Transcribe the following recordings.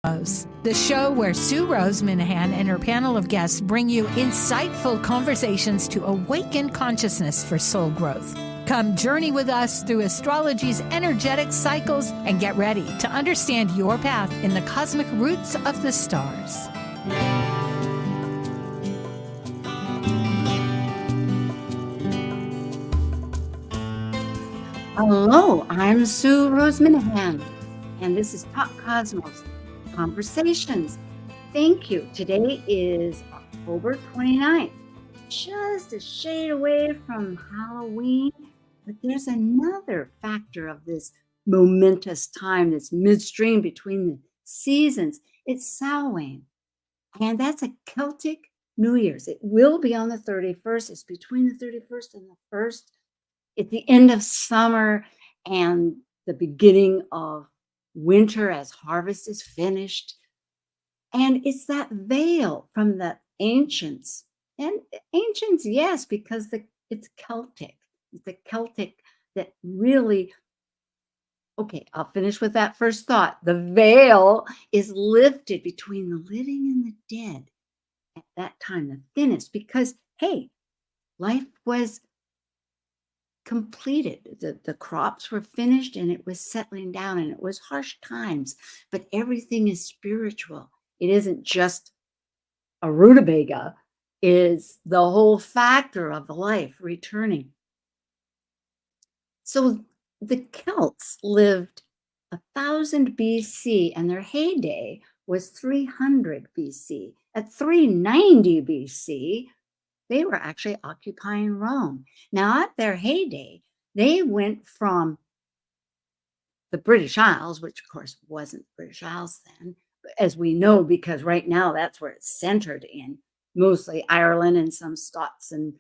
The show where Sue Minahan and her panel of guests bring you insightful conversations to awaken consciousness for soul growth. Come journey with us through astrology's energetic cycles and get ready to understand your path in the cosmic roots of the stars. Hello, I'm Sue Minahan, and this is Talk Cosmos Conversations. Thank you. Today is October 29th, just a shade away from Halloween, but there's another factor of this momentous time that's midstream between the seasons. It's Samhain, and that's a Celtic New Year's. It will be on the 31st. It's between the 31st and the 1st. It's the end of summer and the beginning of winter as harvest is finished. And it's that veil from the ancients. And ancients, yes, because it's Celtic. It's the Celtic that really, okay, I'll finish with that first thought. The veil is lifted between the living and the dead at that time, the thinnest, because, hey, life was completed. The crops were finished and it was settling down and it was harsh times, but everything is spiritual. It isn't just a rutabaga, it is the whole factor of the life returning. So the Celts lived 1000 BC and their heyday was 300 BC. At 390 BC, they were actually occupying Rome. Now, at their heyday, they went from the British Isles, which of course wasn't British Isles then, as we know, because right now that's where it's centered in, mostly Ireland and some Scots and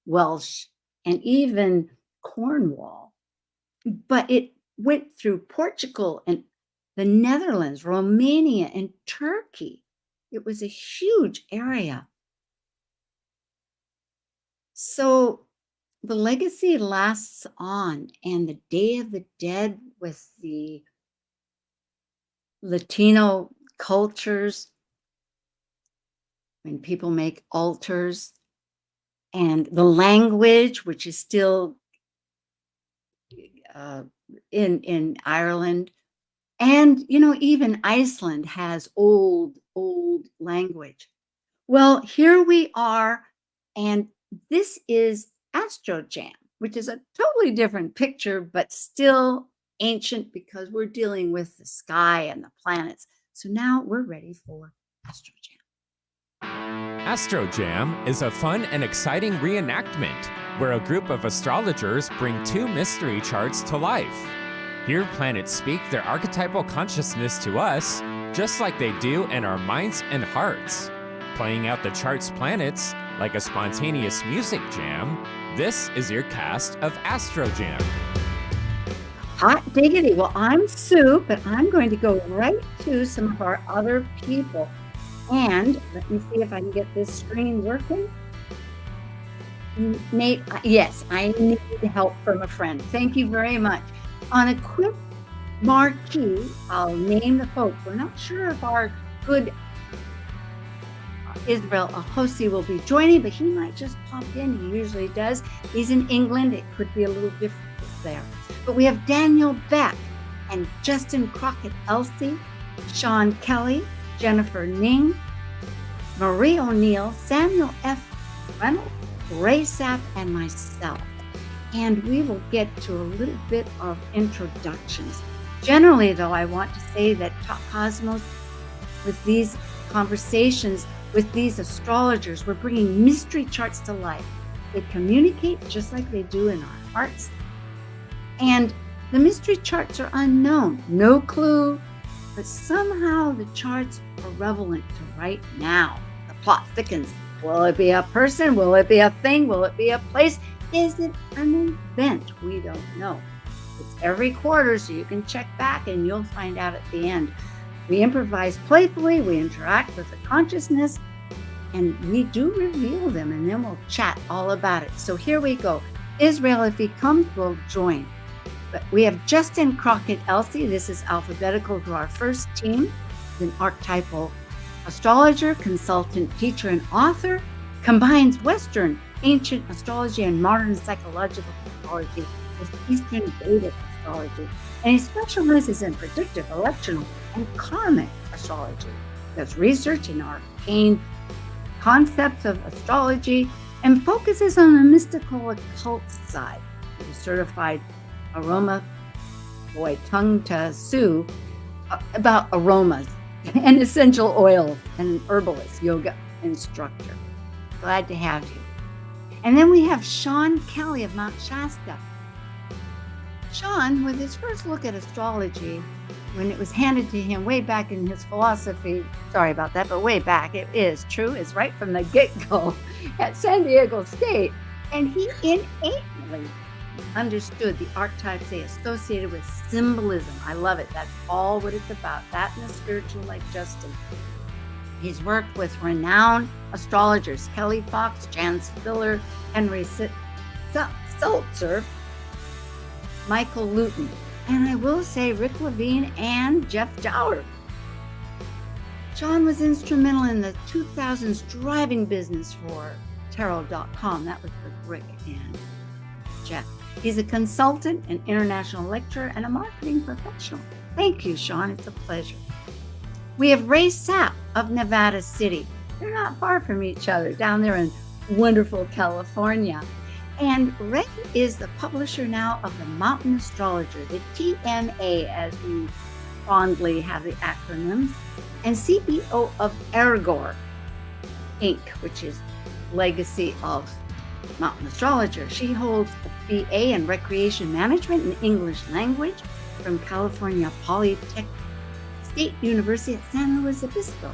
Welsh and even Cornwall. But it went through Portugal and the Netherlands, Romania, and Turkey. It was a huge area. So the legacy lasts on, and the Day of the Dead with the Latino cultures, when people make altars, and the language, which is still in Ireland, and even Iceland has old language. Well, here we are, and this is ASTRO JAM, which is a totally different picture, but still ancient because we're dealing with the sky and the planets. So now we're ready for ASTRO JAM. ASTRO JAM is a fun and exciting reenactment where a group of astrologers bring two mystery charts to life. Here, planets speak their archetypal consciousness to us, just like they do in our minds and hearts. Playing out the chart's planets like a spontaneous music jam, this is your cast of ASTRO JAM. Hot diggity. Well, I'm Sue, but I'm going to go right to some of our other people. And let me see if I can get this screen working. Nate, yes, I need help from a friend. Thank you very much. On a quick marquee, I'll name the folks. We're not sure if our good Israel Ahosi will be joining, but he might just pop in. He usually does. He's in England. It could be a little different there. But we have Daniel Beck and Justin Crockett-Elsie, Sean Kelly, Jennifer Ning, Marie O'Neill, Samuel F. Reynolds, Ray Sapp, and myself. And we will get to a little bit of introductions. Generally, though, I want to say that Talk Cosmos, with these conversations, with these astrologers, we're bringing mystery charts to life. They communicate just like they do in our hearts. And the mystery charts are unknown, no clue, but somehow the charts are relevant to right now. The plot thickens. Will it be a person? Will it be a thing? Will it be a place? Is it an event? We don't know. It's every quarter, so you can check back and you'll find out at the end. We improvise playfully, we interact with the consciousness, and we do reveal them, and then we'll chat all about it. So here we go. Israel, if he comes, will join. But we have Justin Crockett-Elsie. This is alphabetical to our first team. an archetypal astrologer, consultant, teacher, and author, combines Western ancient astrology and modern psychological astrology with Eastern Vedic astrology. And he specializes in predictive, electional, and karmic astrology. He does research in arcane concepts of astrology and focuses on the mystical occult side. He's certified aroma, tongue to Sue, about aromas and essential oils, and herbalist, yoga instructor. Glad to have you. And then we have Sean Kelly of Mount Shasta. Sean, with his first look at astrology, when it was handed to him way back in his philosophy, sorry about that, but way back, it is true, it's right from the get-go at San Diego State. And he innately understood the archetypes they associated with symbolism. I love it. That's all what it's about. That and the spiritual, like Justin. He's worked with renowned astrologers, Kelly Fox, Jan Spiller, Henry Seltzer, Michael Luton, and I will say Rick Levine and Jeff Jowler. Sean was instrumental in the 2000s driving business for tarot.com. That was with Rick and Jeff. He's a consultant, an international lecturer, and a marketing professional. Thank you, Sean. It's a pleasure. We have Ray Sapp of Nevada City. They're not far from each other down there in wonderful California. And Ray is the publisher now of the Mountain Astrologer, the TMA, as we fondly have the acronyms, and CEO of Ergor Inc., which is legacy of Mountain Astrologer. She holds a BA in Recreation Management and English Language from California Polytechnic State University at San Luis Obispo.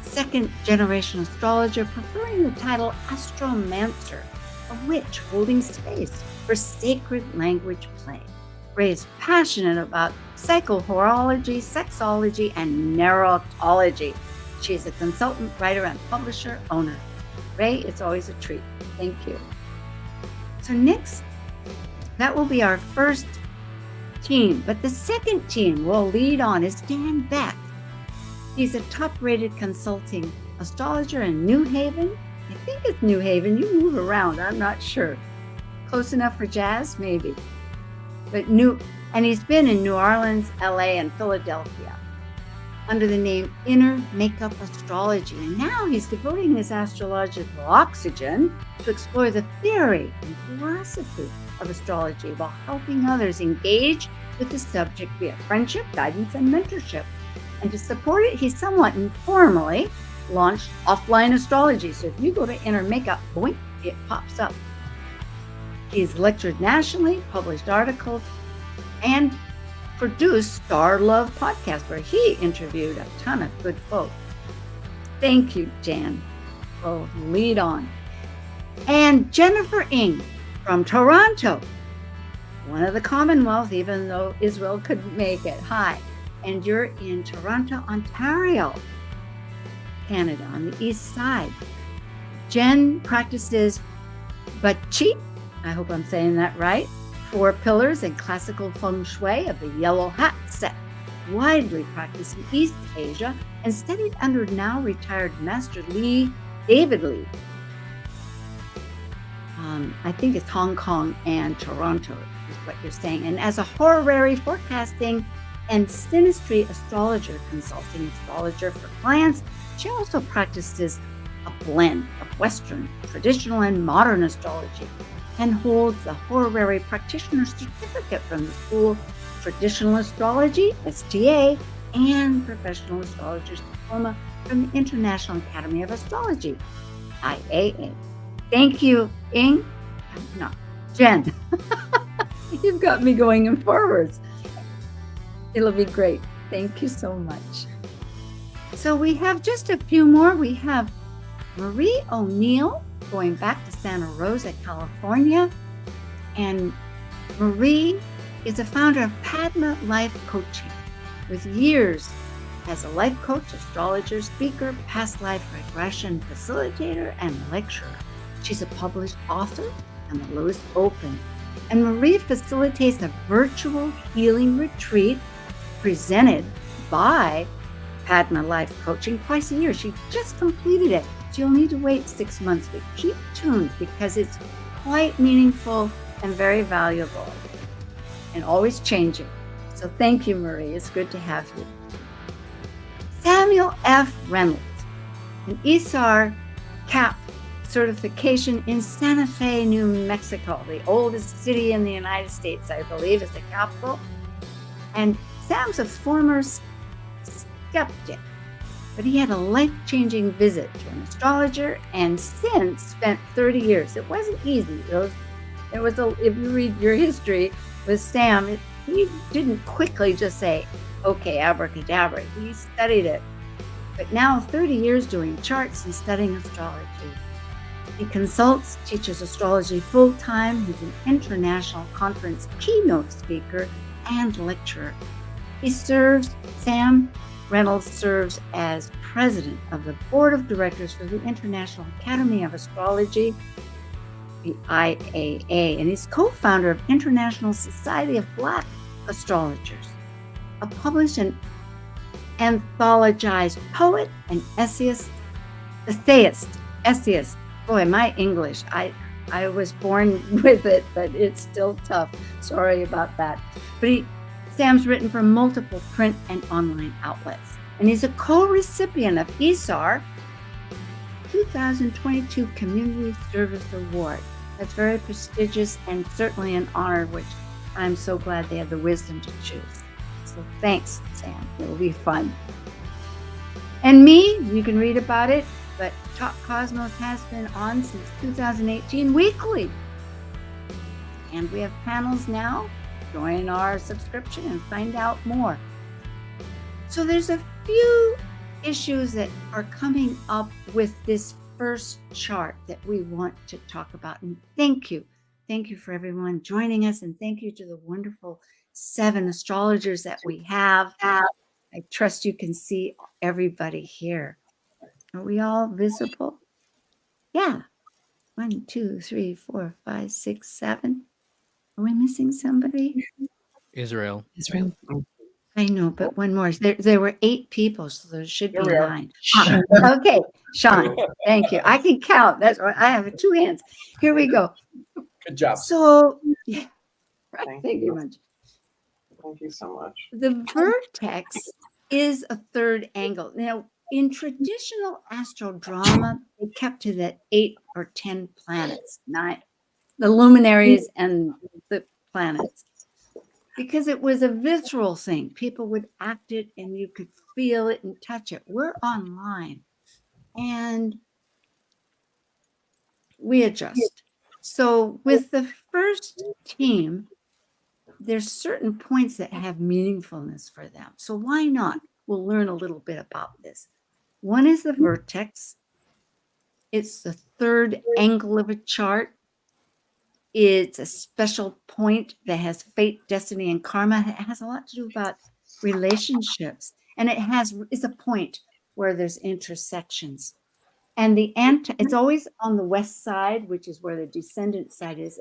Second generation astrologer, preferring the title astromancer, a witch holding space for sacred language play. Ray is passionate about psychohorology, sexology, and narratology. She is a consultant, writer, and publisher owner. Ray, it's always a treat. Thank you. So next, that will be our first team. But the second team we'll lead on is Dan Beck. He's a top-rated consulting astrologer in New Haven. I think it's New Haven. You move around. I'm not sure. Close enough for jazz? Maybe. But he's been in New Orleans, LA, and Philadelphia under the name Inner Makeup Astrology. And now he's devoting his astrological oxygen to explore the theory and philosophy of astrology while helping others engage with the subject via friendship, guidance, and mentorship. And to support it, he somewhat informally launched offline astrology. So if you go to Inner Makeup, boink, it pops up. He's lectured nationally, published articles, and produced Star Love podcast, where he interviewed a ton of good folk. Thank you, Jan. We'll lead on. And Jennifer Ng from Toronto, one of the Commonwealth, even though Israel couldn't make it. Hi. And you're in Toronto, Ontario, Canada, on the east side. Jen practices Bachi, I hope I'm saying that right, 4 pillars and classical feng shui of the yellow hat set, widely practiced in East Asia and studied under now retired Master David Lee. I think it's Hong Kong and Toronto is what you're saying. And as a horary forecasting and synastry astrologer, consulting astrologer for clients, she also practices a blend of Western, traditional, and modern astrology, and holds the horary practitioner certificate from the School of Traditional Astrology, STA, and Professional Astrologer's Diploma from the International Academy of Astrology, IAA. Thank you, Jen. You've got me going in forwards. It'll be great. Thank you so much. So we have just a few more. We have Marie O'Neill, going back to Santa Rosa, California. And Marie is the founder of Padma Life Coaching, with years as a life coach, astrologer, speaker, past life regression facilitator, and lecturer. She's a published author and the Lewis Open. And Marie facilitates a virtual healing retreat presented buy Padma Life Coaching twice a year. She just completed it. So you'll need to wait 6 months, but keep tuned because it's quite meaningful and very valuable and always changing. So thank you, Marie. It's good to have you. Samuel F. Reynolds, an ESAR CAP certification in Santa Fe, New Mexico, the oldest city in the United States, I believe, is the capital. And Sam's a former skeptic, but he had a life-changing visit to an astrologer and since spent 30 years. It wasn't easy. If you read your history with Sam, he didn't quickly just say, okay, abracadabra. He studied it. But now 30 years doing charts and studying astrology. He consults, teaches astrology full-time. He's an international conference keynote speaker and lecturer. Sam Reynolds serves as president of the board of directors for the International Academy of Astrology, the IAA, and he's co-founder of International Society of Black Astrologers, a published and anthologized poet and essayist. Boy, my English, I was born with it, but it's still tough. Sorry about that. But Sam's written for multiple print and online outlets, and he's a co-recipient of ESAR 2022 Community Service Award. That's very prestigious and certainly an honor, which I'm so glad they had the wisdom to choose. So thanks, Sam. It'll be fun. And me, you can read about it, but Talk Cosmos has been on since 2018 weekly. And we have panels now. Join our subscription and find out more. So there's a few issues that are coming up with this first chart that we want to talk about. And thank you. Thank you for everyone joining us. And thank you to the wonderful 7 astrologers that we have. I trust you can see everybody here. Are we all visible? Yeah. 1, 2, 3, 4, 5, 6, 7. Are we missing somebody? Israel. I know, but one more. There were 8 people, so there should be 9. Okay, Sean, thank you. I can count. That's right. I have 2 hands. Here we go. Good job. So, yeah. Thank you much. Thank you so much. The vertex is a third angle. Now, in traditional astro-drama, they kept to the 8 or 10 planets, 9, the luminaries and the planets, because it was a visceral thing. People would act it and you could feel it and touch it. We're online and we adjust. So with the first team, there's certain points that have meaningfulness for them. So why not? We'll learn a little bit about this. One is the vertex. It's the third angle of a chart. It's a special point that has fate, destiny, and karma. It has a lot to do about relationships. And it's a point where there's intersections. And it's always on the west side, which is where the descendant side is.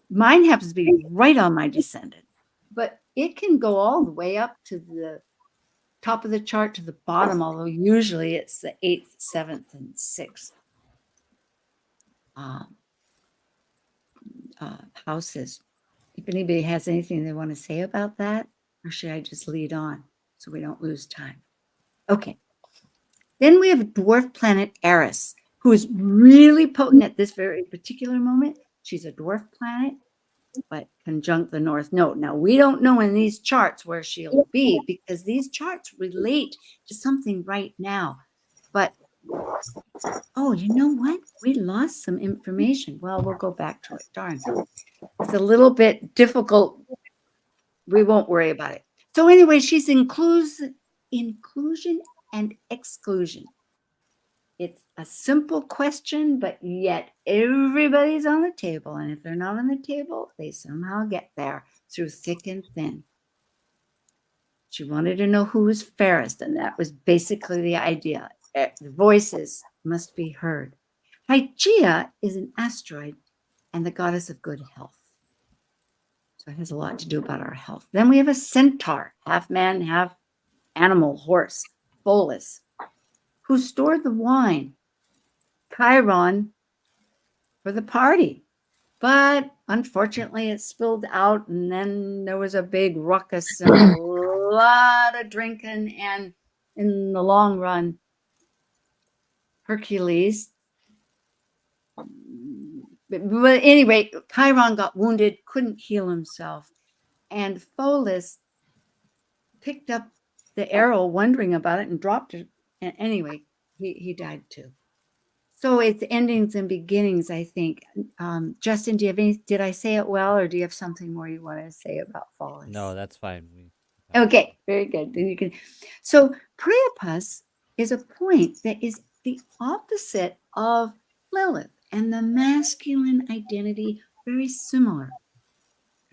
Mine happens to be right on my descendant, but it can go all the way up to the top of the chart to the bottom, although usually it's the 8th, 7th, and 6th houses. If anybody has anything they want to say about that, or should I just lead on so we don't lose time? Okay. Then we have dwarf planet Eris, who is really potent at this very particular moment. She's a dwarf planet, but conjunct the North Node. Now, we don't know in these charts where she'll be because these charts relate to something right now. But, oh, you know what? We lost some information. Well, we'll go back to it. Darn. It's a little bit difficult. We won't worry about it. So anyway, she's inclusion and exclusion. It's a simple question, but yet everybody's on the table. And if they're not on the table, they somehow get there through thick and thin. She wanted to know who was fairest, and that was basically the idea. The voices must be heard. Hygeia is an asteroid and the goddess of good health. So it has a lot to do about our health. Then we have a centaur, half man, half animal horse, Pholus, who stored the wine, Chiron, for the party. But unfortunately, it spilled out, and then there was a big ruckus and a lot of drinking. And in the long run, Hercules, but anyway, Chiron got wounded, couldn't heal himself. And Pholus picked up the arrow, wondering about it, and dropped it. And anyway, he died too. So it's endings and beginnings, I think. Justin, do you have any? Did I say it well, or do you have something more you want to say about Pholus? No, that's fine. Okay, very good. Then you can. So Priapus is a point that is the opposite of Lilith, and the masculine identity very similar.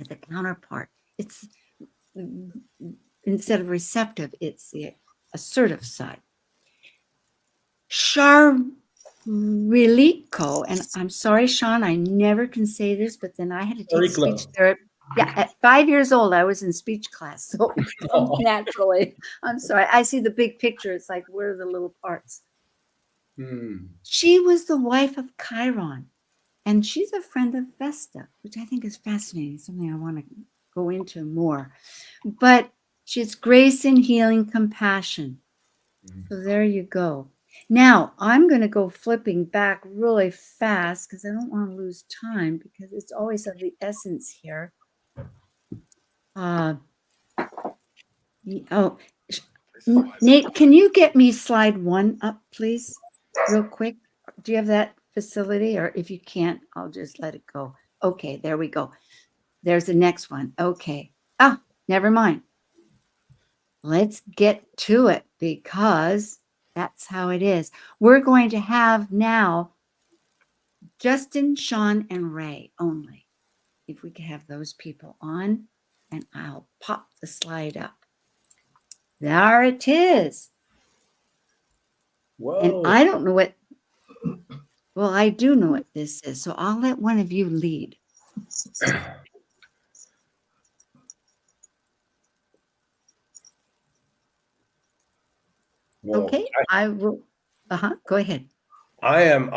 As the counterpart, it's instead of receptive, it's the assertive side. Charilico, and I'm sorry, Sean, I never can say this, but then I had to take speech therapy. Yeah, at 5 years old, I was in speech class, so naturally, I'm sorry. I see the big picture. It's like, where are the little parts? She was the wife of Chiron, and she's a friend of Vesta, which I think is fascinating, something I want to go into more. But she's grace and healing compassion. So there you go. Now, I'm going to go flipping back really fast because I don't want to lose time, because it's always of the essence here. Nate, can you get me slide 1 up, please, real quick? Do you have that facility? Or if you can't, I'll just let it go. Okay, there we go. There's the next one. Okay. Oh, never mind. Let's get to it, because that's how it is. We're going to have now Justin, Sean, and Ray only. If we could have those people on, and I'll pop the slide up. There it is. Whoa. And I don't know what, well, I do know what this is, so I'll let one of you lead. Whoa. Okay, I will. Go ahead. I am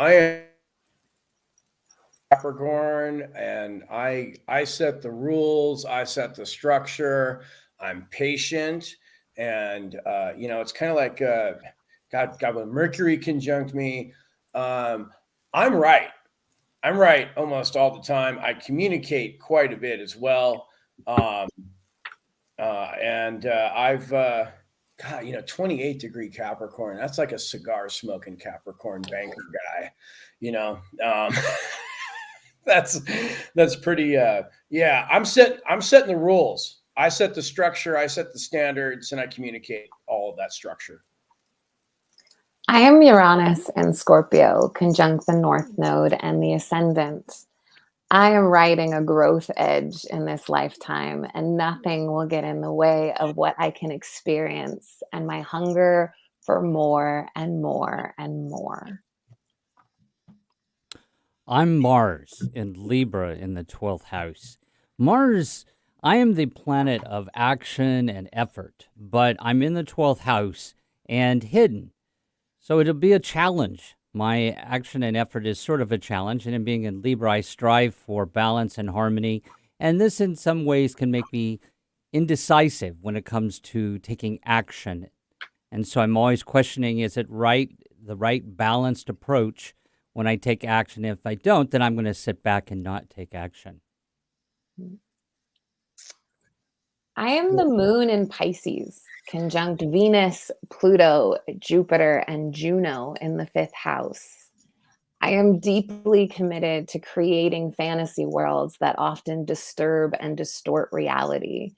Capricorn, and I set the rules. I set the structure. I'm patient, and it's kind of like God when Mercury conjunct me. I'm right. I'm right almost all the time. I communicate quite a bit as well, and I've 28-degree Capricorn. That's like a cigar smoking Capricorn banker guy, that's pretty. Yeah, I'm setting the rules. I set the structure. I set the standards, and I communicate all of that structure. I am Uranus and Scorpio, conjunct the North Node and the Ascendant. I am riding a growth edge in this lifetime, and nothing will get in the way of what I can experience and my hunger for more and more and more. I'm Mars in Libra in the 12th house. Mars, I am the planet of action and effort, but I'm in the 12th house and hidden. So it'll be a challenge. My action and effort is sort of a challenge, and in being in Libra, I strive for balance and harmony, and this in some ways can make me indecisive when it comes to taking action. And so I'm always questioning, is it the right balanced approach when I take action? If I don't, then I'm going to sit back and not take action. I am the moon in Pisces, conjunct Venus, Pluto, Jupiter, and Juno in the 5th house. I am deeply committed to creating fantasy worlds that often disturb and distort reality.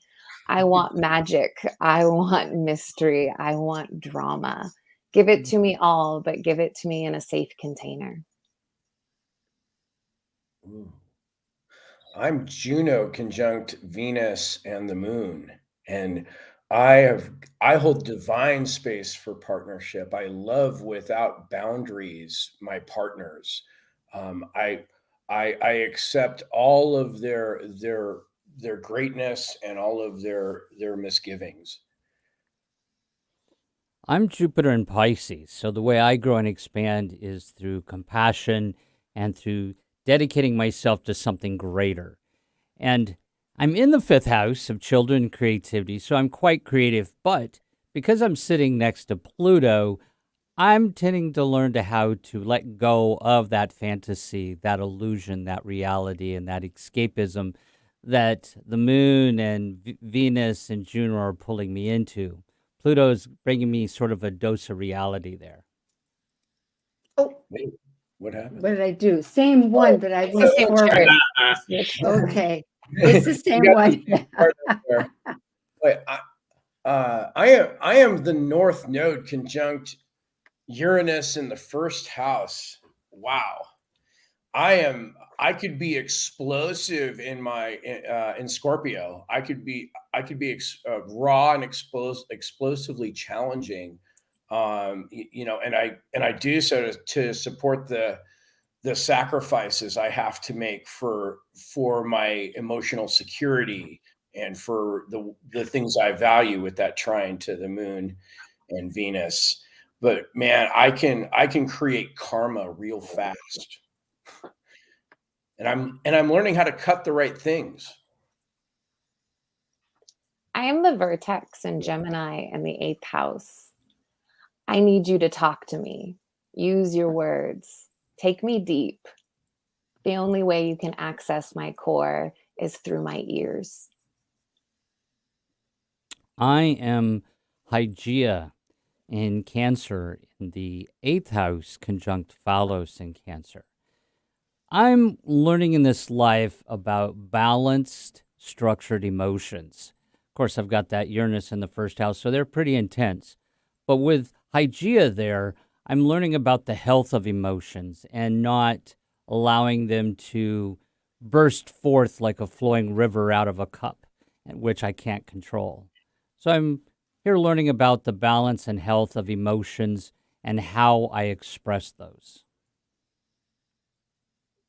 I want magic. I want mystery. I want drama. Give it to me all, but give it to me in a safe container. I'm Juno conjunct Venus and the moon, and I hold divine space for partnership. I love without boundaries my partners. I accept all of their greatness and all of their misgivings. I'm Jupiter in Pisces. So the way I grow and expand is through compassion and through dedicating myself to something greater. And I'm in the 5th house of children and creativity, so I'm quite creative. But because I'm sitting next to Pluto, I'm tending to learn to how to let go of that fantasy, that illusion, that reality, and that escapism that the moon and Venus and Juno are pulling me into. Pluto's bringing me sort of a dose of reality there. Oh, Wait, what happened? what did I do? Same one, but I went Same forward. chart. Okay, it's the same You got one. part up there. Wait, I am the North Node conjunct Uranus in the 1st house. Wow. I could be explosive in my in Scorpio. I could be raw and explosively challenging. And I do so to support the sacrifices I have to make for my emotional security and for the things I value with that trine to the moon and Venus. But man, I can create karma real fast. And I'm learning how to cut the right things. I am the vertex in Gemini in the 8th house. I need you to talk to me. Use your words. Take me deep. The only way you can access my core is through my ears. I am Hygeia in Cancer in the 8th house, conjunct Phallos in Cancer. I'm learning in this life about balanced, structured emotions. Of course, I've got that Uranus in the 1st house, so they're pretty intense. But with Hygeia there, I'm learning about the health of emotions and not allowing them to burst forth like a flowing river out of a cup, which I can't control. So I'm here learning about the balance and health of emotions and how I express those.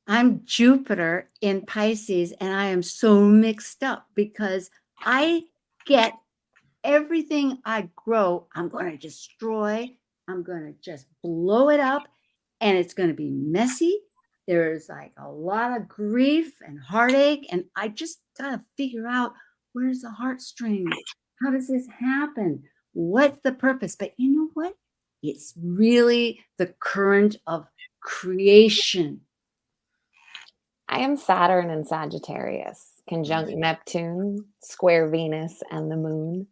I'm Jupiter in Pisces, and I am so mixed up because I get everything I grow, I'm going to destroy. I'm going to just blow it up, and it's going to be messy. There's like a lot of grief and heartache, and I just got to figure out, where's the heartstrings? How does this happen? What's the purpose? But you know what? It's really the current of creation. I am Saturn in Sagittarius, conjunct Neptune, square Venus, and the moon.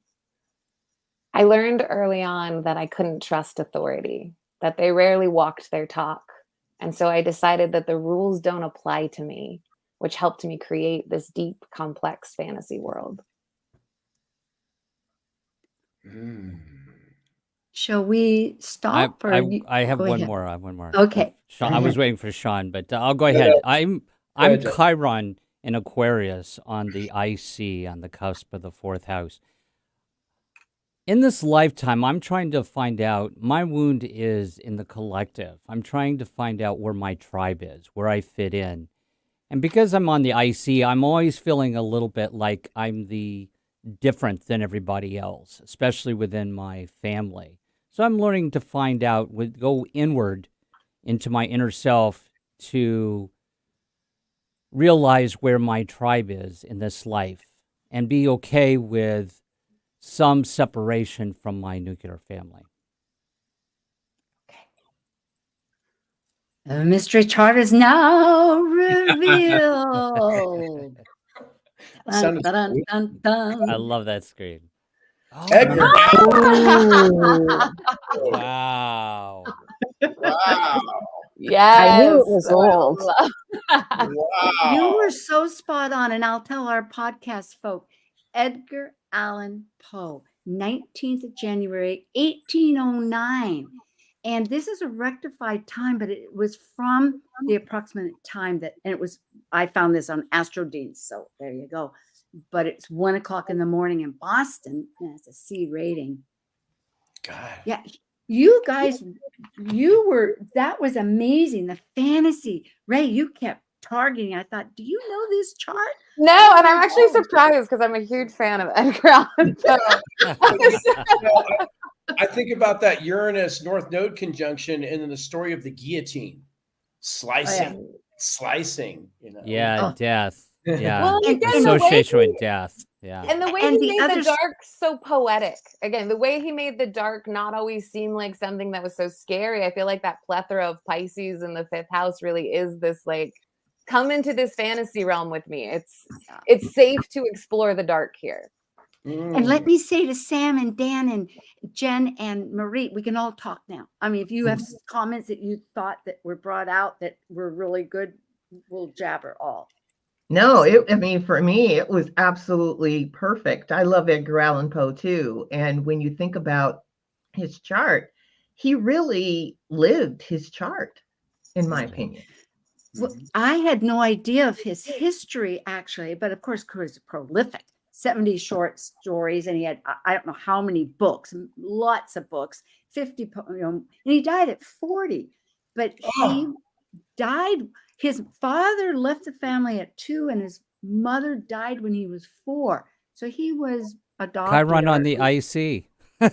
I learned early on that I couldn't trust authority, that they rarely walked their talk. And so I decided that the rules don't apply to me, which helped me create this deep, complex fantasy world. Shall we stop? I have go one ahead. more. I have one more. Okay. Sean, I was waiting for Sean, but I'll go ahead. I'm ahead, Jeff. Chiron in Aquarius on the IC on the cusp of the 4th house. In this lifetime, I'm trying to find out, my wound is in the collective. I'm trying to find out where my tribe is, where I fit in. And because I'm on the IC, I'm always feeling a little bit like I'm the different than everybody else, especially within my family. So I'm learning to find out, go inward into my inner self to realize where my tribe is in this life and be okay with some separation from my nuclear family. The mystery chart is now revealed. Dun, Sounded dun, sweet. dun, dun. I love that screen. Edgar. Wow. Wow. Yes. I knew it was old. Wow. You were so spot on, and I'll tell our podcast folk, Edgar Allan Poe, 19th of January, 1809. And this is a rectified time, but it was from the approximate time and it was, I found this on AstroDean, so there you go. But it's 1 o'clock in the morning in Boston, and it's a C rating. God. Yeah, you guys, that was amazing. The fantasy. Ray, you kept targeting. I thought, do you know this chart? No, and I'm actually surprised because I'm a huge fan of Edgar Allan Poe. I think about that Uranus North Node conjunction and then the story of the guillotine, slicing, you know. Yeah, death. Yeah, Well, And- again, and- the way association he- with death. Yeah. And the way And he the made other the dark so poetic. Again, the way he made the dark not always seem like something that was so scary. I feel like that plethora of Pisces in the 5th house really is this like, come into this fantasy realm with me. It's safe to explore the dark here. And let me say to Sam and Dan and Jen and Marie, we can all talk now. I mean, if you have comments that you thought that were brought out that were really good, we'll jabber all. No, I mean, for me, it was absolutely perfect. I love Edgar Allan Poe too. And when you think about his chart, he really lived his chart, in my opinion. Well, I had no idea of his history actually, but of course, Kurt is prolific. 70 short stories, and he had I don't know how many books, lots of books, 50, and he died at 40. But he died. His father left the family at 2, and his mother died when he was 4. So he was adopted. Chiron on the IC. Yeah.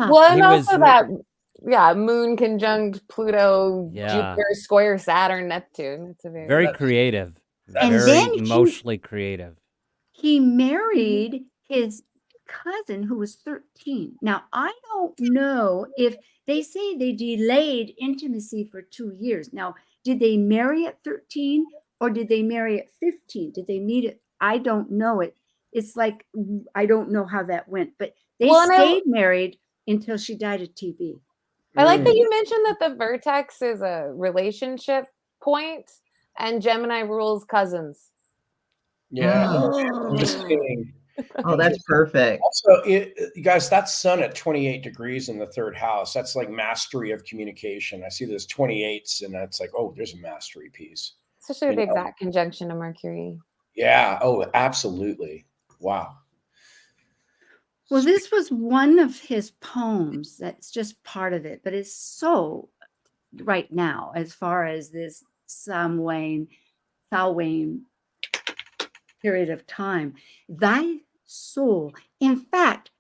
Well, and He also was- that, moon conjunct Pluto, Yeah. Jupiter, square Saturn, Neptune. It's a Very creative. And Very then emotionally creative. He married his cousin who was 13. Now, I don't know if they say they delayed intimacy for 2 years. Now, did they marry at 13 or did they marry at 15? Did they meet it? I don't know it. It's like, I don't know how that went, but they stayed married until she died of TB. I like that you mentioned that the vertex is a relationship point and Gemini rules cousins. Yeah. I'm just kidding. Oh, that's perfect. Also, you guys, that's Sun at 28 degrees in the 3rd house. That's like mastery of communication. I see those 28s, and that's like, oh, there's a mastery piece. Especially with the exact conjunction of Mercury. Yeah. Oh, absolutely. Wow. Well, this was one of his poems. That's just part of it, but it's so right now as far as this Samhain period of time. Thy soul. In fact,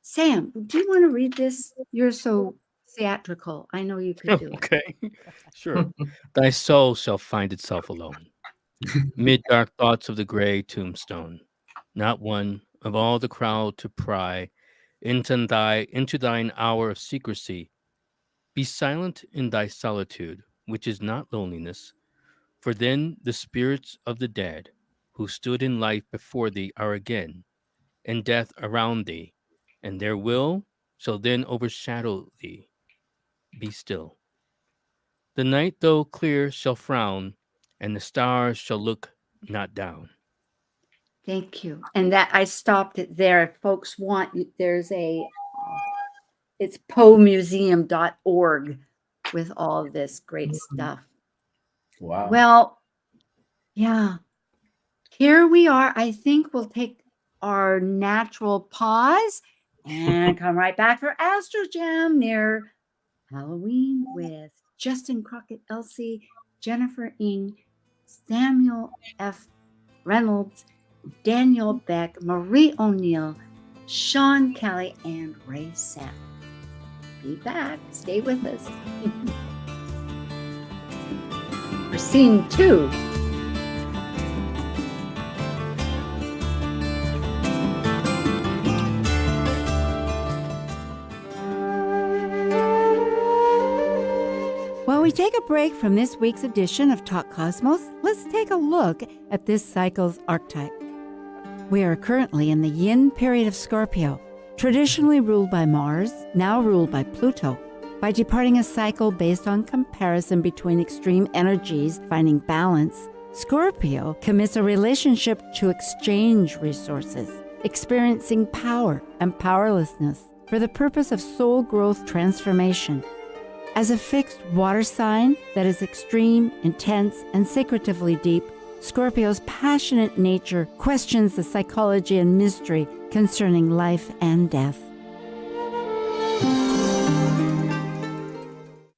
Sam, do you want to read this? You're so theatrical. I know you could do it. Okay, sure. Thy soul shall find itself alone, mid dark thoughts of the gray tombstone. Not one of all the crowd to pry into thine hour of secrecy. Be silent in thy solitude, which is not loneliness, for then the spirits of the dead who stood in life before thee are again, and death around thee, and their will shall then overshadow thee. Be still. The night, though clear, shall frown, and the stars shall look not down. Thank you. And that I stopped it there. If folks want, there's it's poemuseum.org with all of this great stuff. Wow. Well, yeah. Here we are. I think we'll take our natural pause and come right back for Astro Jam near Halloween with Justin Crockett, Elsie, Jennifer Ng, Samuel F. Reynolds, Daniel Beck, Marie O'Neill, Sean Kelly, and Ray Sapp. Be back. Stay with us. For scene 2. While we take a break from this week's edition of Talk Cosmos, let's take a look at this cycle's archetype. We are currently in the yin period of Scorpio, traditionally ruled by Mars, now ruled by Pluto. By departing a cycle based on comparison between extreme energies, finding balance, Scorpio commits a relationship to exchange resources, experiencing power and powerlessness for the purpose of soul growth transformation. As a fixed water sign that is extreme, intense, and secretively deep, Scorpio's passionate nature questions the psychology and mystery concerning life and death.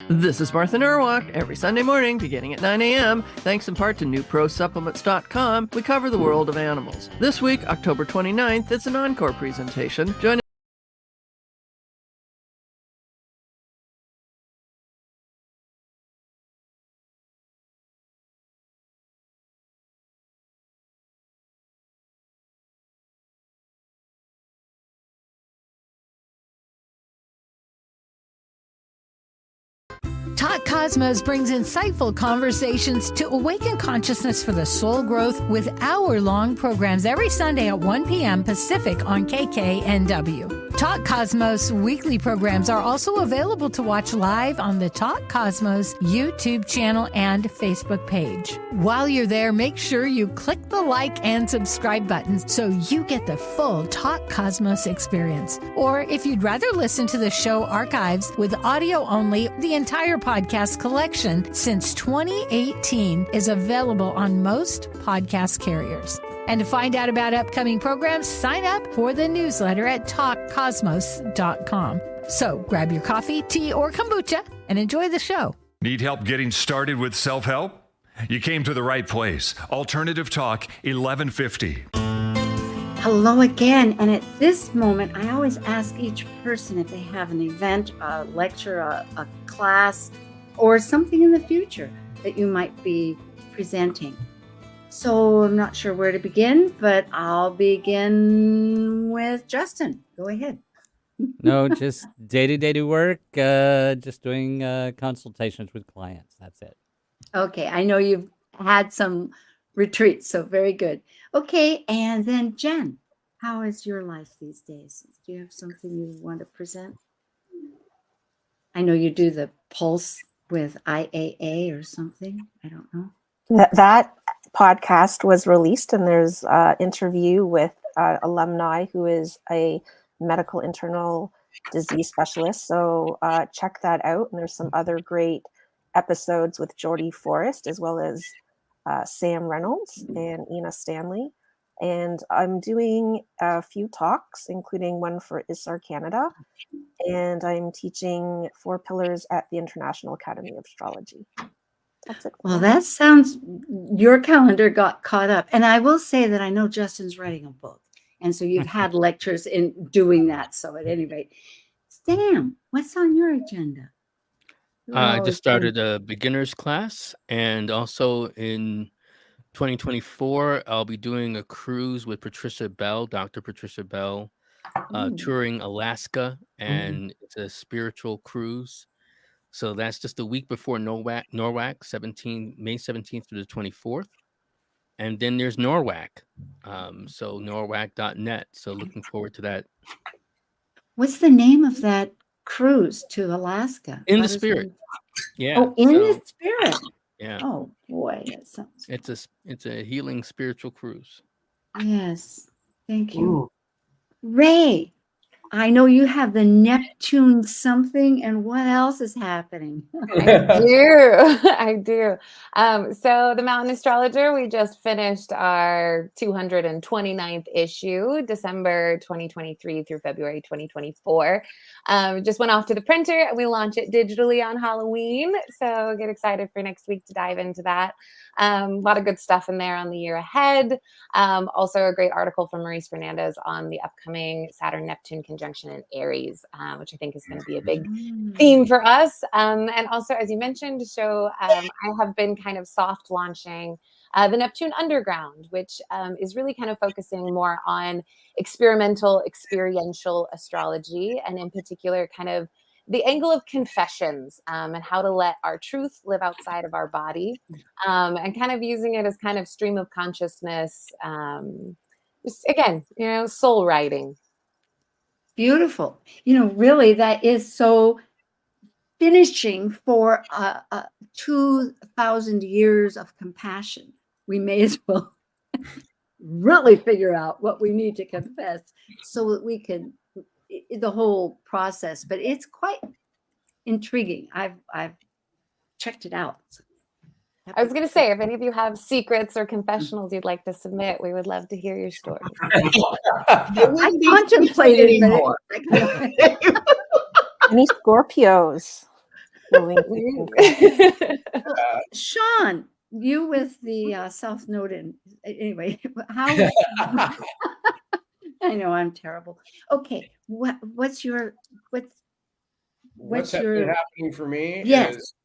This is Martha Norwalk. Every Sunday morning, beginning at 9 a.m., thanks in part to NewProSupplements.com, we cover the world of animals. This week, October 29th, it's an encore presentation. Join Talk Cosmos brings insightful conversations to awaken consciousness for the soul growth with hour-long programs every Sunday at 1 p.m. Pacific on KKNW. Talk Cosmos weekly programs are also available to watch live on the Talk Cosmos YouTube channel and Facebook page. While you're there, make sure you click the like and subscribe buttons so you get the full Talk Cosmos experience. Or if you'd rather listen to the show archives with audio only, the entire podcast collection since 2018 is available on most podcast carriers. And to find out about upcoming programs, sign up for the newsletter at talkcosmos.com. So grab your coffee, tea, or kombucha and enjoy the show. Need help getting started with self-help? You came to the right place. Alternative Talk 1150. Hello again. And at this moment, I always ask each person if they have an event, a lecture, a class, or something in the future that you might be presenting. So I'm not sure where to begin, but I'll begin with Justin. Go ahead. No, just day-to-day work, just doing consultations with clients. That's it. Okay, I know you've had some retreats, so very good. Okay, and then Jen, how is your life these days? Do you have something you want to present? I know you do the pulse with IAA or something. I don't know. That podcast was released, and there's an interview with alumni who is a medical internal disease specialist. So check that out. And there's some other great episodes with Geordie Forrest, as well as Sam Reynolds and Ina Stanley. And I'm doing a few talks, including one for ISAR Canada. And I'm teaching 4 pillars at the International Academy of Astrology. That's it. Well, that sounds, your calendar got caught up. And I will say that I know Justin's writing a book. And so you've had lectures in doing that. So at any rate, Sam, what's on your agenda? I just started a beginner's class, and also in 2024, I'll be doing a cruise with Patricia Bell, Dr. Patricia Bell, touring Alaska, and it's a spiritual cruise. So that's just a week before NORWAC, May 17th through the 24th. And then there's NORWAC, so norwac.net. So looking forward to that. What's the name of that cruise to Alaska? In the Spirit. Yeah. Oh, in the Spirit. Yeah. Oh boy, that sounds. It's a healing spiritual cruise. Yes. Thank you. Ray, I know you have the Neptune something, and what else is happening? I do. So the Mountain Astrologer, we just finished our 229th issue, December 2023 through February 2024. Just went off to the printer, and we launch it digitally on Halloween. So get excited for next week to dive into that. A lot of good stuff in there on the year ahead. Also a great article from Maurice Fernandez on the upcoming Saturn-Neptune conjunction in Aries, which I think is going to be a big theme for us. And also, as you mentioned, I have been kind of soft launching the Neptune Underground, which is really kind of focusing more on experimental, experiential astrology, and in particular, kind of the angle of confessions and how to let our truth live outside of our body, and kind of using it as kind of stream of consciousness. Just again, soul writing. Beautiful. Really, that is so finishing for 2,000 years of compassion. We may as well really figure out what we need to confess so that we can, the whole process. But it's quite intriguing. I've checked it out. I was going to say, if any of you have secrets or confessionals you'd like to submit, we would love to hear your story. I contemplated more. Any Scorpios? Sean, you with the South Node in. Anyway, how? I know I'm terrible. Okay, what's happening for me? Yes.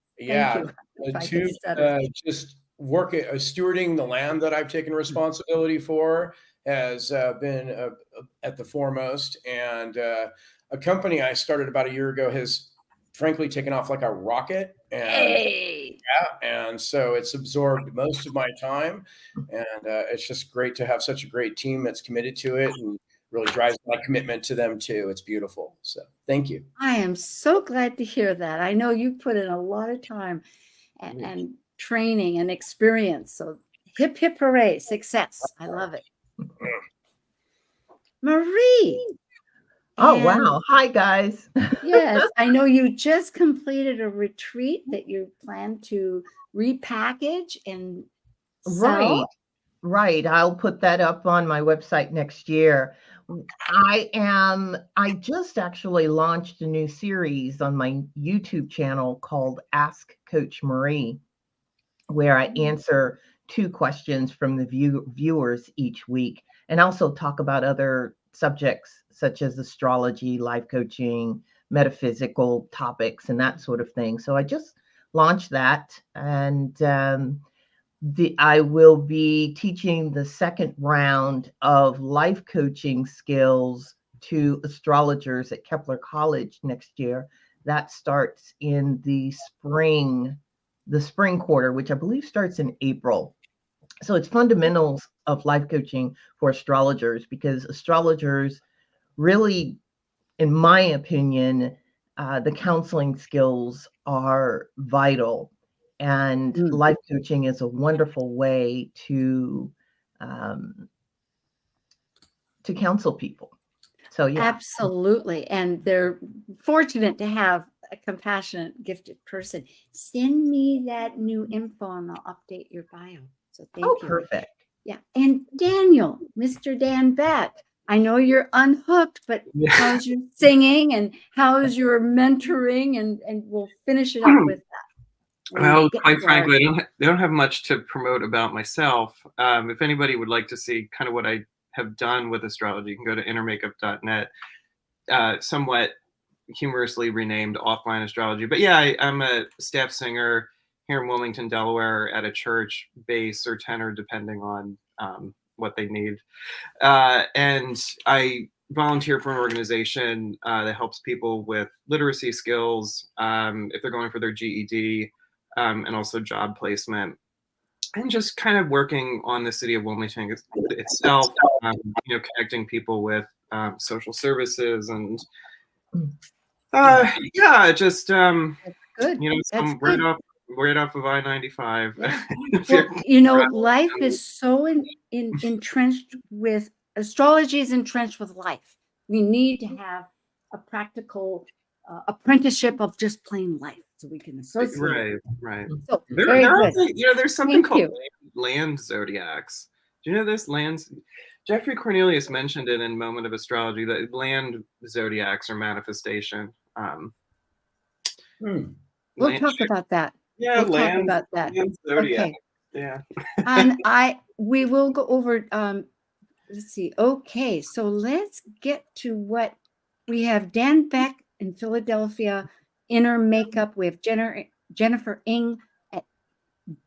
Just work at stewarding the land that I've taken responsibility for has been at the foremost, and a company I started about a year ago has frankly taken off like a rocket. And and so it's absorbed most of my time. And it's just great to have such a great team that's committed to it and really drives my commitment to them too. It's beautiful. So thank you. I am so glad to hear that. I know you put in a lot of time and training and experience. So hip, hip, hooray, success. I love it. Marie. Oh, wow. Hi, guys. Yes, I know you just completed a retreat that you plan to repackage and sell. Right. I'll put that up on my website next year. I just actually launched a new series on my YouTube channel called Ask Coach Marie, where I answer 2 questions from the viewers each week, and also talk about other subjects such as astrology, life coaching, metaphysical topics, and that sort of thing. So I just launched that, and I will be teaching the second round of life coaching skills to astrologers at Kepler College next year. That starts in the spring quarter, which I believe starts in April. So it's fundamentals of life coaching for astrologers, because astrologers really, in my opinion, the counseling skills are vital. And life coaching is a wonderful way to counsel people. So yeah, Absolutely. And they're fortunate to have a compassionate, gifted person. Send me that new info and I'll update your bio. So thank you. Perfect. Yeah. And Daniel, Mr. Dan Beck, I know you're unhooked, but how's your singing and how's your mentoring? And we'll finish it up with that. Well, quite frankly, I don't have much to promote about myself. If anybody would like to see kind of what I have done with astrology, you can go to innermakeup.net, somewhat humorously renamed Offline Astrology. But yeah, I'm a staff singer here in Wilmington, Delaware, at a church, bass or tenor, depending on what they need. And I volunteer for an organization that helps people with literacy skills if they're going for their GED, and also job placement, and just kind of working on the city of Wilmington itself, connecting people with social services and just good. Right off of I-95. Well, life is so entrenched with astrology is entrenched with life. We need to have a practical apprenticeship of just plain life, so we can associate. Right. So, there's something called land zodiacs. Do you know this? Jeffrey Cornelius mentioned it in Moment of Astrology, that land zodiacs are manifestation. We'll talk about that. Yeah, we'll talk about that. Zodiac. Okay. Yeah. And we will go over. Let's see. Okay, so let's get to what we have. Dan Beck in Philadelphia, Inner Makeup. We have Jennifer Ing at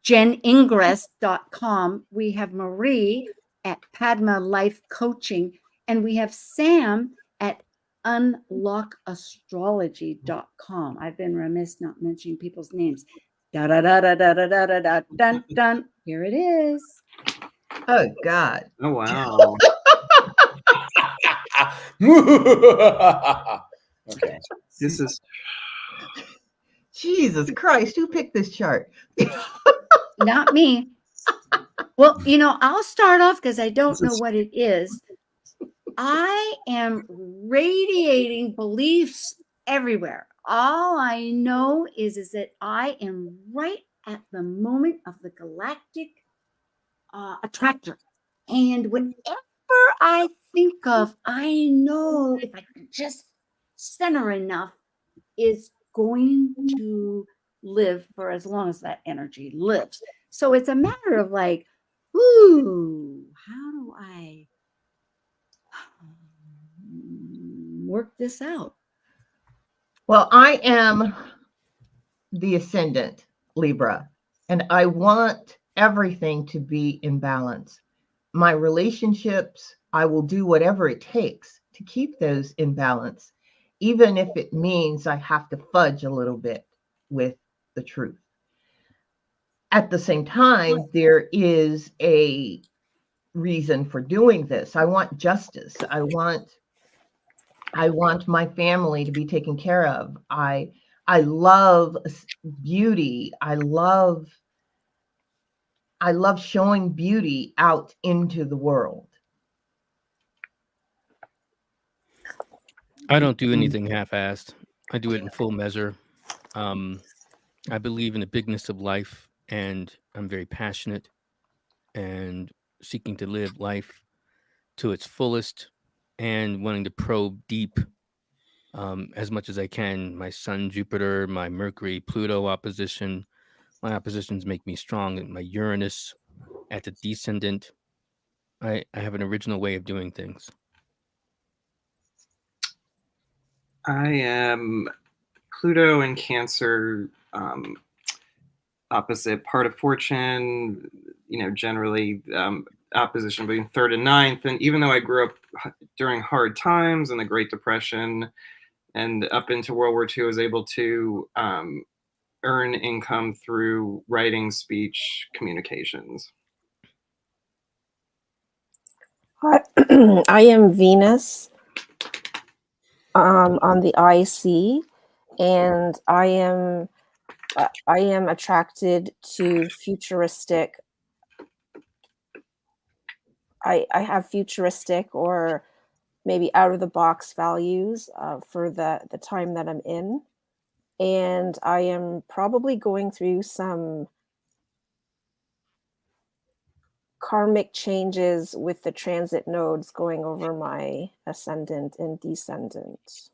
jeningress.com. We have Marie at Padma Life Coaching, and we have Sam at unlockastrology.com. I've been remiss not mentioning people's names. Da da da da da da da da da dun dun. Here it is. Oh God. Oh wow. Okay. This is Jesus Christ. Who picked this chart? Not me. Well, I'll start off because I don't know what it is. I am radiating beliefs everywhere. All I know is that I am right at the moment of the galactic attractor. And whenever I think of, I know if I can just center enough, is going to live for as long as that energy lives. So it's a matter of like, ooh, how do I work this out? Well, I am the ascendant Libra, and I want everything to be in balance. My relationships, I will do whatever it takes to keep those in balance. even if it means I have to fudge a little bit with the truth. At the same time, there is a reason for doing this. I want justice. I want my family to be taken care of. I love beauty. I love showing beauty out into the world. I don't do anything half-assed. I do it in full measure. I believe in the bigness of life, and I'm very passionate and seeking to live life to its fullest and wanting to probe deep as much as I can. My Sun, Jupiter, my Mercury, Pluto opposition. My oppositions make me strong. My Uranus at the descendant. I have an original way of doing things. I am Pluto in Cancer, opposite part of fortune, generally opposition between 3rd and 9th. And even though I grew up during hard times and the Great Depression and up into World War II, I was able to earn income through writing, speech, communications. I am Venus on the IC, and I am attracted to futuristic. I have futuristic or maybe out of the box values for the time that I'm in, and I am probably going through some karmic changes with the transit nodes going over my ascendant and descendant.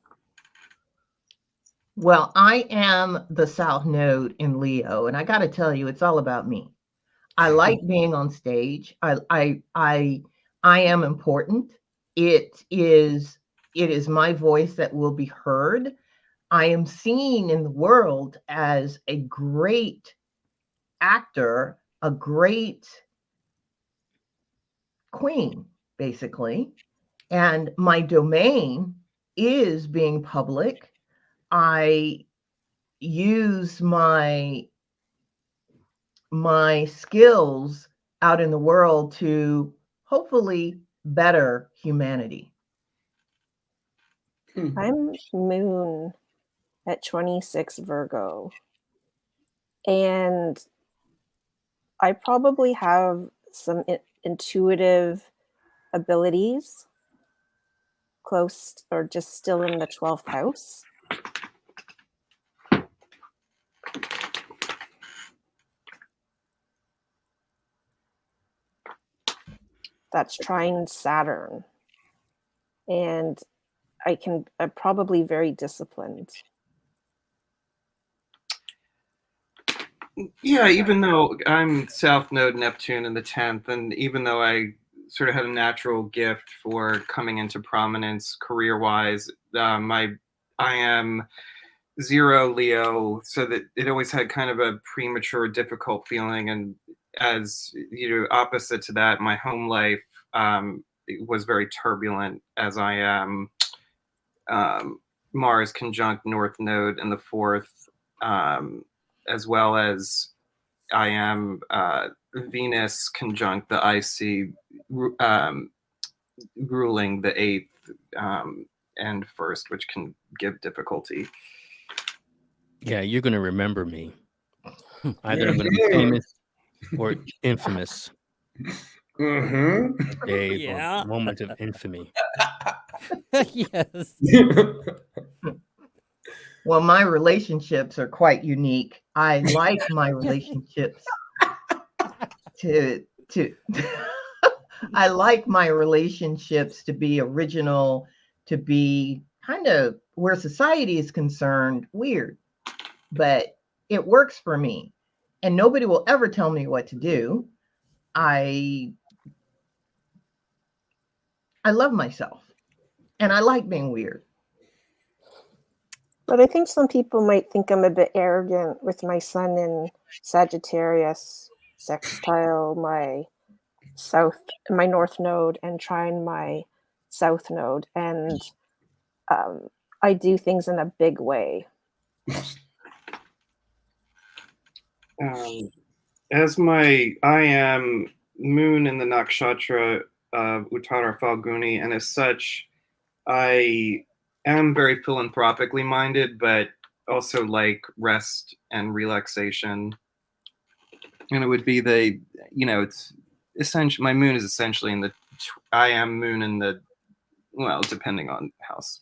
Well, I am the South Node in Leo, and I got to tell you, it's all about me. I like being on stage. I am important. It is my voice that will be heard. I am seen in the world as a great actor, a great queen, basically. And my domain is being public. I use my skills out in the world to hopefully better humanity. I'm Moon at 26 Virgo, and I probably have some intuitive abilities close or just still in the 12th house. That's trine Saturn, and I'm probably very disciplined. Yeah, even though I'm South Node Neptune in the 10th, and even though I sort of had a natural gift for coming into prominence career-wise, I am 0 Leo, so that it always had kind of a premature, difficult feeling. And as opposite to that, my home life was very turbulent, as I am Mars conjunct North Node in the 4th. As well as I am Venus conjunct the IC, ruling the 8th and 1st, which can give difficulty. Yeah, you're going to remember me. Either I'm going to be famous or infamous. Mm-hmm. A moment of infamy. Yes. Well, my relationships are quite unique. I like my relationships to I like my relationships to be original, to be kind of, where society is concerned, weird. But it works for me. And nobody will ever tell me what to do. I love myself. And I like being weird. But I think some people might think I'm a bit arrogant with my sun in Sagittarius, sextile my North Node, and trine my South Node. And I do things in a big way. I am moon in the nakshatra of Uttara Falguni, and as such, I am very philanthropically minded, but also like rest and relaxation. And it would be it's essentially, my moon is essentially I am moon in the, well, depending on house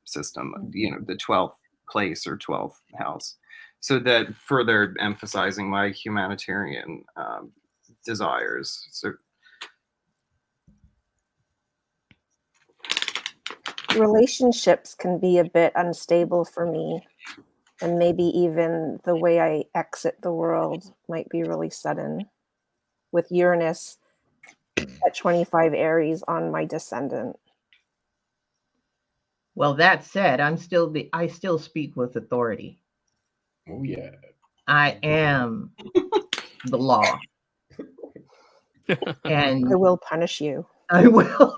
system, the 12th place or 12th house. So that further emphasizing my humanitarian desires. So Relationships can be a bit unstable for me, and maybe even the way I exit the world might be really sudden, with Uranus at 25 Aries on my descendant. Well, that said, I still speak with authority. Oh yeah. I am the law. And I will punish you. I will.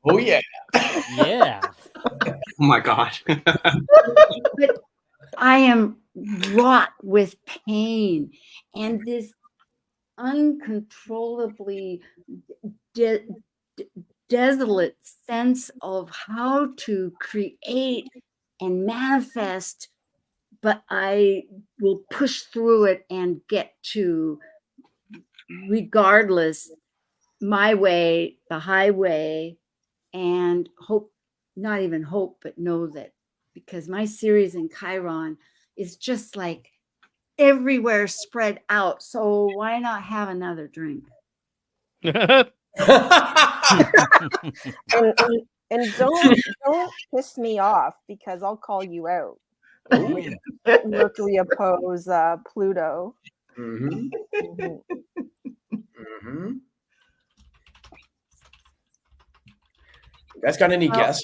Oh yeah. Yeah. oh my God. But I am wrought with pain and this uncontrollably desolate sense of how to create and manifest, but I will push through it and get to, regardless, my way, the highway, and hope, not even hope, but know that, because my series in Chiron is just like everywhere spread out. So why not have another drink? And don't piss me off, because I'll call you out. Oh yeah. Mercury oppose Pluto. Mm-hmm. Mhm. Mm-hmm. You guys got any guesses?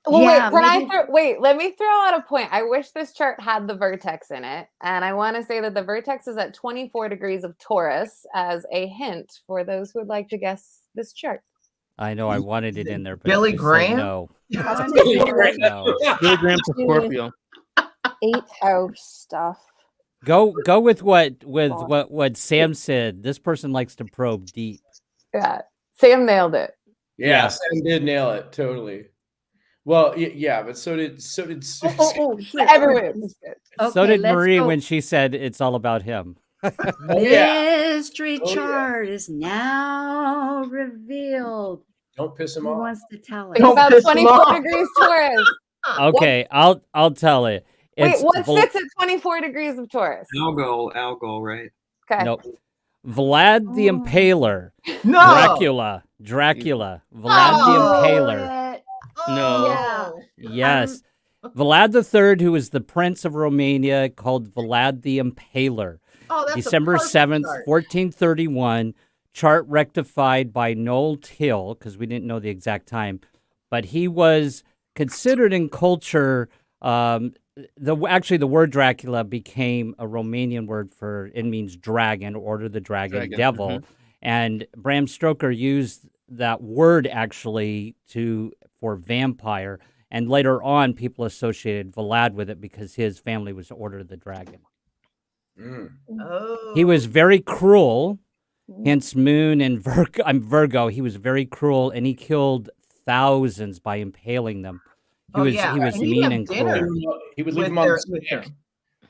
Well, Yeah, let me throw out a point. I wish this chart had the vertex in it. And I want to say that the vertex is at 24 degrees of Taurus as a hint for those who would like to guess this chart. I know I wanted it in there, but Billy she said Graham? no. Billy Graham. No. Billy Graham's a Scorpio. 8th house stuff. Go with what Sam said. This person likes to probe deep. Yeah, Sam nailed it. Yeah, Sam did nail it totally. Well, yeah, but so did Here. Everyone was good. So Okay, did let's Marie go. when she said it's all about him. Mystery Oh, yeah. chart is now revealed. Don't piss him Who off. wants to tell it? Think about piss him 24 off. degrees Taurus. Okay, I'll tell it. Wait, It's what fits at 24 degrees of Taurus? Algol, right? Okay. Nope. Vlad the Impaler. No. Dracula. Vlad the Impaler. No. Yeah. Yes. Vlad III, who was the Prince of Romania, called Vlad the Impaler. Oh, that's December a perfect 7th, chart. 1431. Chart rectified by Noel Till, because we didn't know the exact time. But he was considered in culture, the word Dracula became a Romanian word for, it means dragon, Order the Dragon. Devil. Mhm. And Bram Stoker used that word actually for vampire. And later on, people associated Vlad with it because his family was Order the Dragon. Mm. Oh. He was very cruel, hence Moon and Virgo. I'm Virgo. He was very cruel, and he killed thousands by impaling them. He was And he'd mean have and dinner cruel. He would leave with him on their- the with stick, them.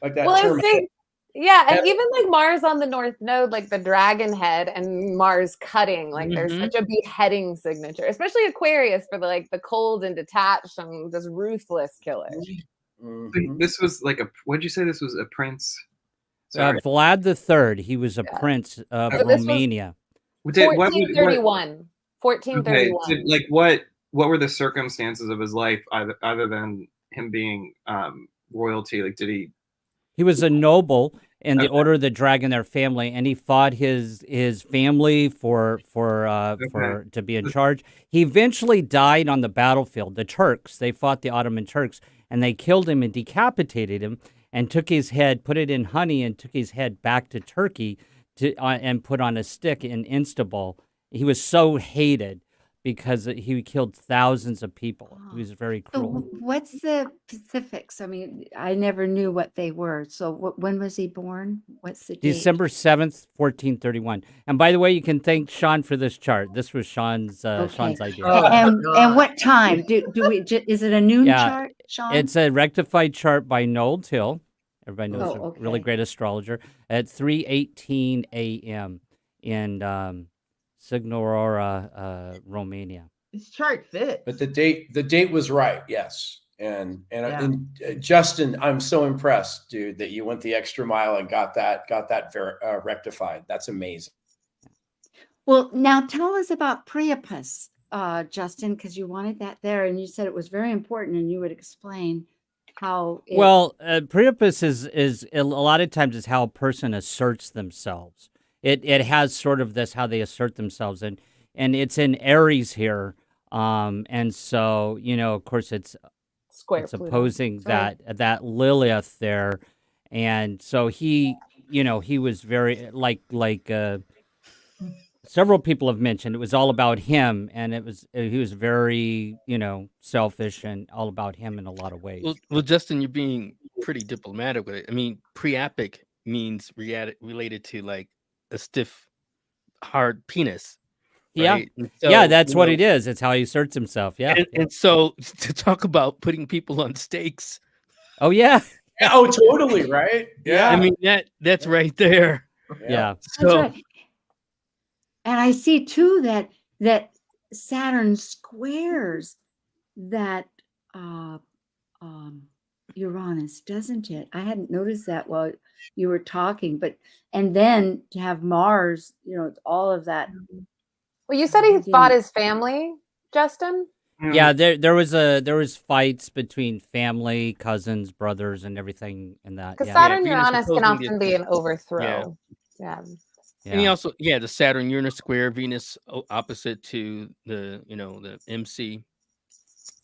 like that Well, I term. think, yeah, and even like Mars on the North Node, like the dragon head and Mars cutting, like there's such a beheading signature, especially Aquarius for the cold and detached and just ruthless killer. Mhm. This was like what'd you say? This was a prince? Sorry. Vlad III. He was a prince of So this was Romania. 1431. 1431. Okay, so, what were the circumstances of his life, other than him being royalty? Like, did he? He was a noble in the Order of the Dragon, their family, and he fought his family for to be in charge. He eventually died on the battlefield. The Turks, they fought the Ottoman Turks, and they killed him and decapitated him, and took his head, put it in honey, and took his head back to Turkey and put on a stick in Istanbul. He was so hated. because he killed thousands of people. He was very So cruel. what's the specifics? I mean, I never knew what they were. So when was he born? What's the date? December 7th, 1431. And by the way, you can thank Sean for this chart. This was Sean's Sean's idea. And what time? Do we? Is it a noon Yeah, chart, Sean? It's a rectified chart by Noel Till. Everybody knows Oh, a really okay. great astrologer at 3:18 a.m. in Signorora, Romania. His chart fits. But the date was right. Yes. And Yeah. Justin, I'm so impressed, dude, that you went the extra mile and got that rectified. That's amazing. Well, now tell us about Priapus, Justin, because you wanted that there, and you said it was very important, and you would explain how. Well, Priapus is a lot of times is how a person asserts themselves. It has sort of this how they assert themselves, and it's in Aries here, and so of course it's opposing that Lilith there, and so he was very like several people have mentioned, it was all about him, and he was very selfish and all about him in a lot of ways. Well, Justin, you're being pretty diplomatic with it. I mean, priapic means related to like a stiff, hard penis. Right? Yeah, that's what it is. It's how he asserts himself. Yeah, and so to talk about putting people on stakes. Oh yeah. Oh, totally right. Yeah, I mean that's right there. Yeah. That's right. And I see too that Saturn squares that Uranus, doesn't it? I hadn't noticed that while you were talking, and then to have Mars, all of that. Well, you said he fought his family, Justin. Yeah, there was fights between family, cousins, brothers, and everything in that. Because Yeah. Saturn Venus Uranus can opposing often be an overthrow. Yeah. And he also, the Saturn Uranus square, Venus opposite to the MC.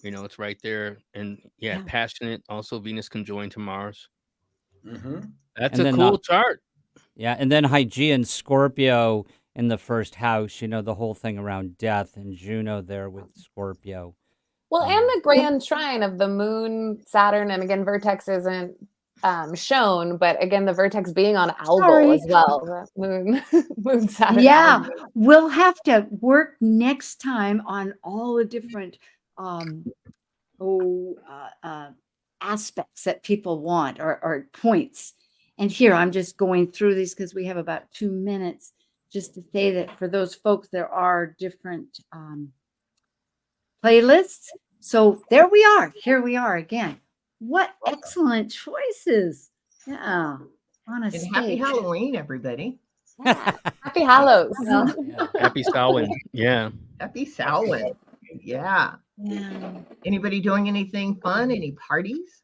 It's right there, and passionate. Also, Venus conjoined to Mars. Mm-hmm. That's a cool chart. Yeah, and then Hygeia, Scorpio in the first house. The whole thing around death, and Juno there with Scorpio. Well, and the grand trine of the Moon, Saturn, and again, Vertex isn't shown, but again, the Vertex being on Algol as well. Moon, Saturn. Yeah, we'll have to work next time on all the different aspects that people want or points. And here I'm just going through these because we have about 2 minutes, just to say that for those folks, there are different playlists. So there we are. Here we are again. What excellent choices. Yeah. On a And happy stage. Halloween, everybody. Yeah. Happy Hallows. Happy Samhain. Yeah. Happy Samhain. Yeah. Anybody doing anything fun? Any parties?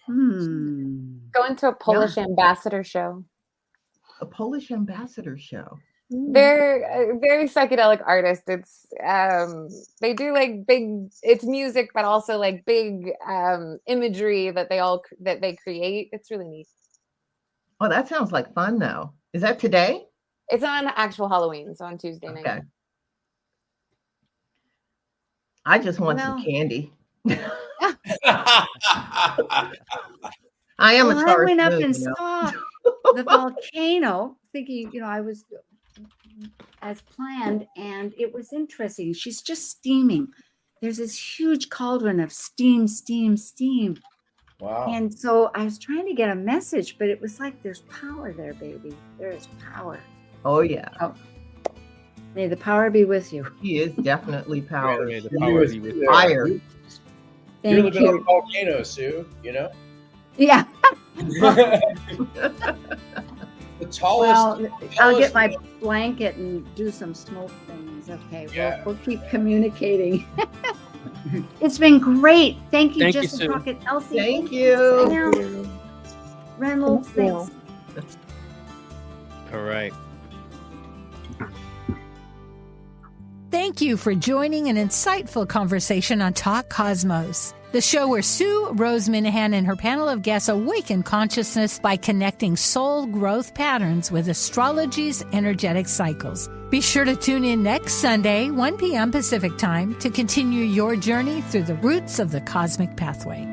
Going to a Polish ambassador show. A Polish ambassador show. They're very psychedelic artists. It's they do like big. It's music, but also like big imagery that they create. It's really neat. Oh, that sounds like fun, though. Is that today? It's on actual Halloween, so on Tuesday night. Okay. I just want some candy. I am a Taurus. I went up moon, and saw the volcano, thinking, I was as planned, and it was interesting. She's just steaming. There's this huge cauldron of steam. Wow. And so I was trying to get a message, but it was like, there's power there, baby. There is power. Oh, yeah. Oh. May the power be with you. He is definitely power. May the power be with you. Fire. You're living on a volcano, Sue, Yeah. The tallest. I'll get my blanket and do some smoke things. Okay, Yeah. we'll keep communicating. It's been great. Thank you, Thank you, Justin Sue. Crockett, Elsie. Thank you. Sam, Reynolds, thanks. All right. Thank Thank you for joining an insightful conversation on Talk Cosmos, the show where Sue Minahan and her panel of guests awaken consciousness by connecting soul growth patterns with astrology's energetic cycles. Be sure to tune in next Sunday, 1 p.m. Pacific Time, to continue your journey through the roots of the cosmic pathway.